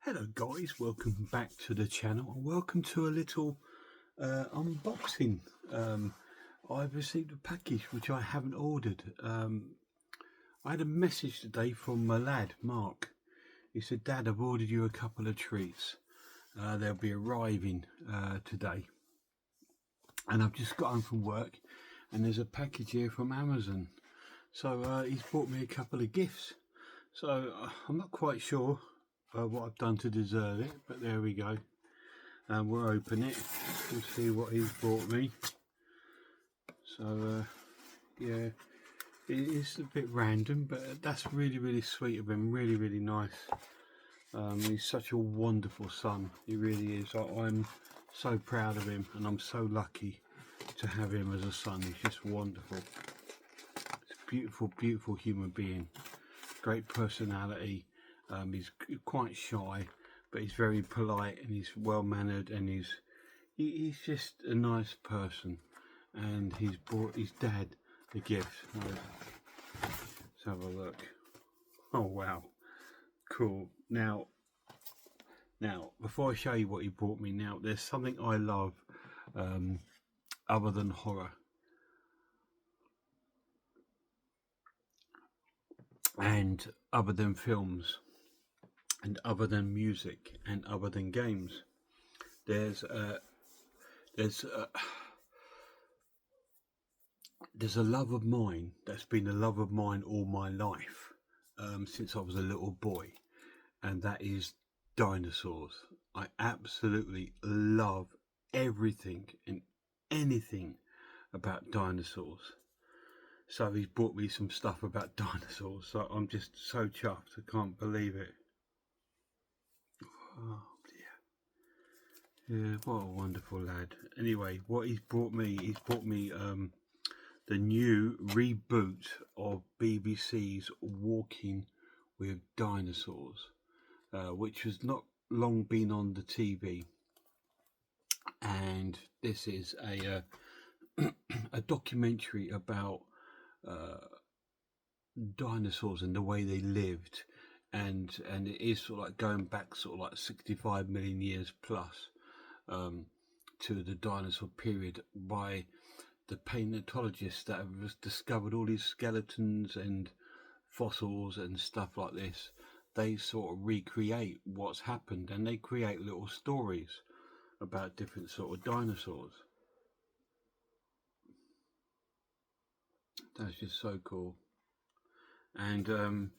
Hello guys, welcome back to the channel and welcome to a little unboxing. I've received a package which I haven't ordered. I had a message today from my lad Mark. He said, "Dad, I've ordered you a couple of treats. They'll be arriving today." And I've just got home from work and there's a package here from Amazon. So he's bought me a couple of gifts. So I'm not quite sure what I've done to deserve it, but there we go. And we'll open it and see what he's brought me. So yeah, it is a bit random, but that's really sweet of him. Really nice. He's such a wonderful son. He really is. I'm so proud of him, and I'm so lucky to have him as a son. He's just wonderful. He's a beautiful human being. Great personality. He's quite shy, but he's very polite and he's well mannered, and he's just a nice person. And he's bought his dad a gift. Let's have a look. Oh wow, cool. Now before I show you what he brought me, now there's something I love other than horror, and other than films, and other than music, and other than games. There's a love of mine that's been a love of mine all my life, since I was a little boy, and that is dinosaurs. I absolutely love everything and anything about dinosaurs. So he's brought me some stuff about dinosaurs, so I'm just so chuffed. I can't believe it. Oh dear. Yeah, what a wonderful lad. Anyway, what he's brought me the new reboot of BBC's Walking with Dinosaurs, which has not long been on the TV. And this is a documentary about dinosaurs and the way they lived, and it is sort of like going back sort of like 65 million years plus to the dinosaur period, by the paleontologists that have discovered all these skeletons and fossils and stuff like this. They sort of recreate what's happened, and they create little stories about different sort of dinosaurs. That's just so cool. And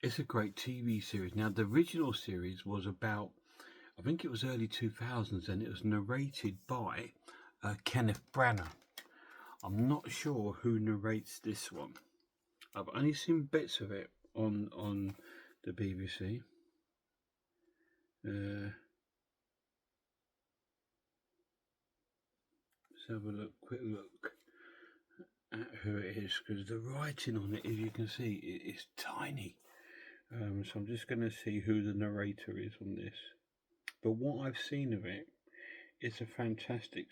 it's a great TV series. Now the original series was about, I think it was early 2000s, and it was narrated by Kenneth Branagh. I'm not sure who narrates this one. I've only seen bits of it on the BBC. Let's have a quick look at who it is, because the writing on it, as you can see, it is tiny. So I'm just going to see who the narrator is on this. But what I've seen of it, it's a fantastic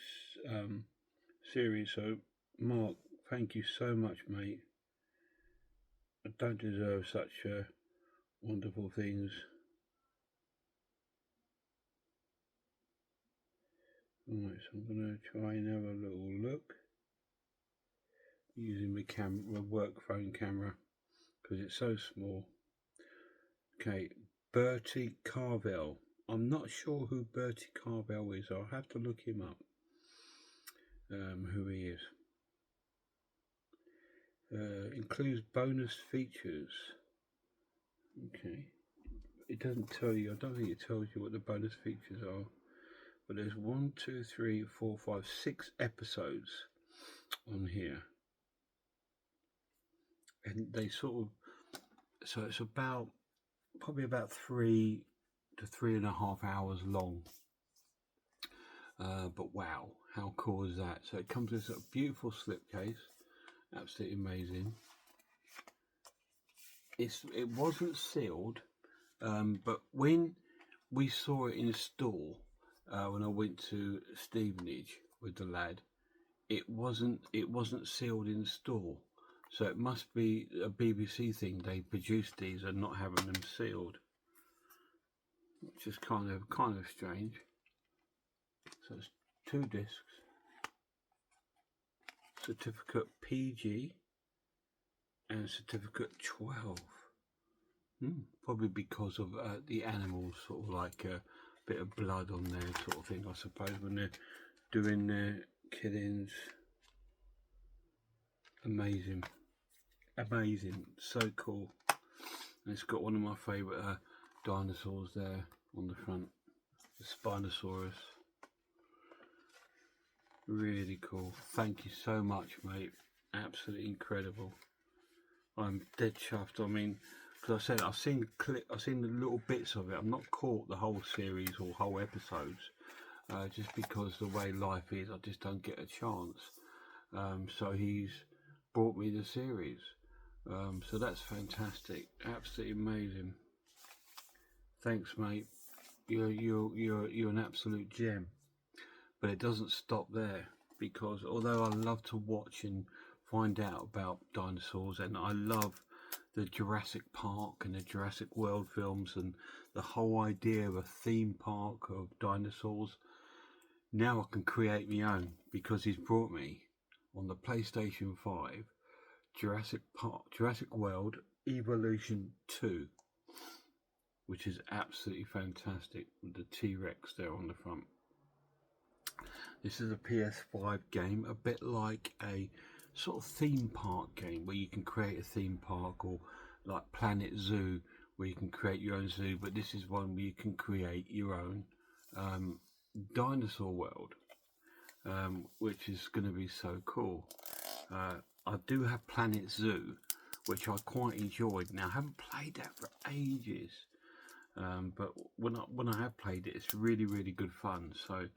series. So Mark, thank you so much, mate. I don't deserve such wonderful things. Right, so I'm going to try and have a little look using my work phone camera, because it's so small. Okay, Bertie Carvel. I'm not sure who Bertie Carvel is. I'll have to look him up. Who he is. Includes bonus features. Okay. It doesn't tell you. I don't think it tells you what the bonus features are. But there's 1, 2, 3, 4, 5, 6 episodes on here. And they sort of, so it's probably about 3 to 3.5 hours long. But wow, how cool is that? So it comes with a beautiful slipcase, absolutely amazing. It wasn't sealed, but when we saw it in store, when I went to Stevenage with the lad, it wasn't sealed in store. So it must be a BBC thing. They produced these and not having them sealed. which is kind of strange. So it's 2 discs. Certificate PG and certificate 12. Probably because of the animals, sort of like a bit of blood on there, sort of thing, I suppose, when they're doing their killings. Amazing, amazing, so cool. And it's got one of my favourite dinosaurs there on the front, the Spinosaurus. Really cool. Thank you so much, mate. Absolutely incredible. I'm dead chuffed. I mean, because I said I've seen the little bits of it. I've not caught the whole series or whole episodes, just because the way life is, I just don't get a chance. So he's brought me the series. So that's fantastic. Absolutely amazing. Thanks, mate. You're an absolute gem. But it doesn't stop there, because although I love to watch and find out about dinosaurs, and I love the Jurassic Park and the Jurassic World films and the whole idea of a theme park of dinosaurs, now I can create my own, because he's brought me on the PlayStation 5 Jurassic World Evolution 2, which is absolutely fantastic, with the T-Rex there on the front. This is a PS5 game, a bit like a sort of theme park game where you can create a theme park, or like Planet Zoo where you can create your own zoo, but this is one where you can create your own dinosaur world, which is going to be so cool. I do have Planet Zoo, which I quite enjoyed. Now I haven't played that for ages, but when I have played it, it's really good fun. So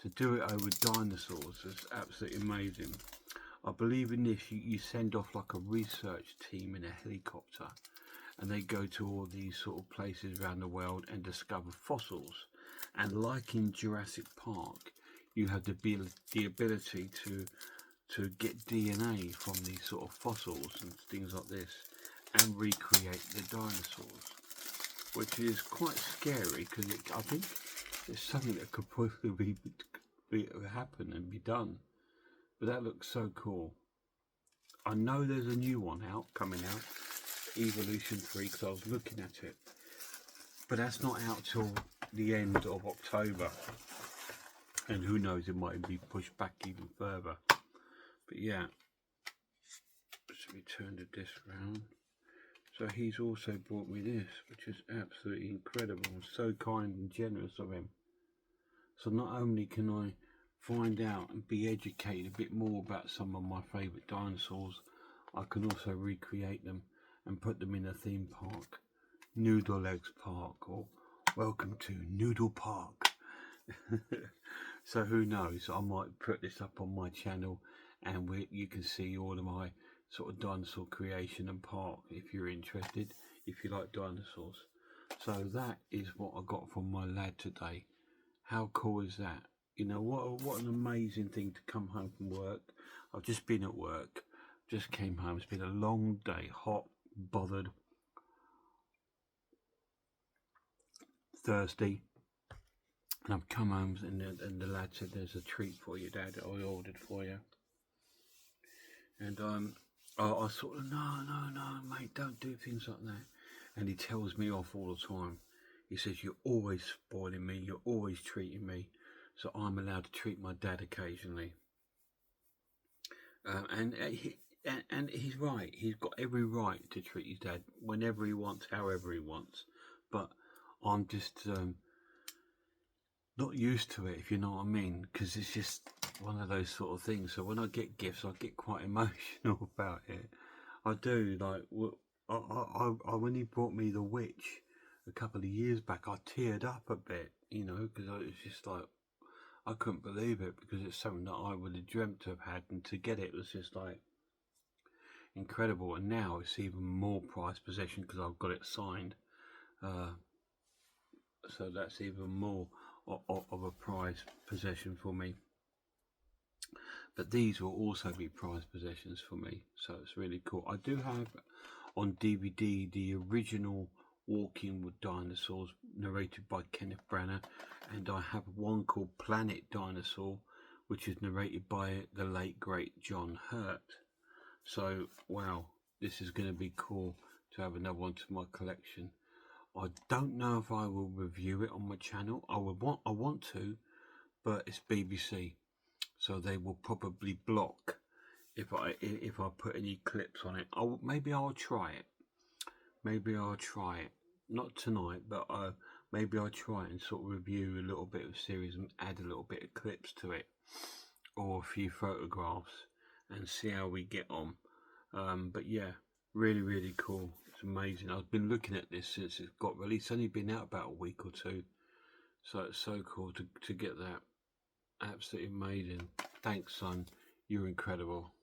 to do it over dinosaurs is absolutely amazing. I believe in this, you send off like a research team in a helicopter, and they go to all these sort of places around the world and discover fossils. And like in Jurassic Park, you have the ability to get DNA from these sort of fossils and things like this, and recreate the dinosaurs, which is quite scary, because I think it's something that could possibly happen and be done. But that looks so cool. I know there's a new one coming out, Evolution 3, because I was looking at it, but that's not out till the end of October, and who knows, it might be pushed back even further. But yeah, let me turn the disc round. So he's also brought me this, which is absolutely incredible, and so kind and generous of him. So not only can I find out and be educated a bit more about some of my favourite dinosaurs, I can also recreate them and put them in a theme park, Noodle Legs Park, or Welcome to Noodle Park. So who knows, I might put this up on my channel, and you can see all of my sort of dinosaur creation and park if you're interested, if you like dinosaurs. So that is what I got from my lad today. How cool is that? You know, what an amazing thing to come home from work. I've just been at work, just came home. It's been a long day, hot, bothered, thirsty, and I've come home, and the lad said, "There's a treat for you, Dad, I ordered for you." And I sort of, no, mate, don't do things like that. And he tells me off all the time. He says, "You're always spoiling me, you're always treating me, so I'm allowed to treat my dad occasionally." And he's right. He's got every right to treat his dad whenever he wants, however he wants. But I'm just not used to it, if you know what I mean, because it's just one of those sort of things. So when I get gifts, I get quite emotional about it. I do. Like, when he brought me The Witch a couple of years back, I teared up a bit, you know, because it was just like, I couldn't believe it, because it's something that I would have dreamt to have had, and to get it was just like incredible. And now it's even more prized possession because I've got it signed, so that's even more of a prized possession for me. But these will also be prized possessions for me, so it's really cool. I do have on DVD the original Walking with Dinosaurs narrated by Kenneth Branagh, and I have one called Planet Dinosaur, which is narrated by the late great John Hurt. So wow, this is going to be cool to have another one to my collection. I don't know if I will review it on my channel. I want to, but it's BBC, so they will probably block if I put any clips on it. Maybe I'll try it. Maybe I'll try it. Not tonight, but maybe I'll try it and sort of review a little bit of the series and add a little bit of clips to it, or a few photographs, and see how we get on. But yeah, really cool. It's amazing. I've been looking at this since it got released. It's only been out about a week or two, so it's so cool to get that. Absolutely amazing. Thanks, son. You're incredible.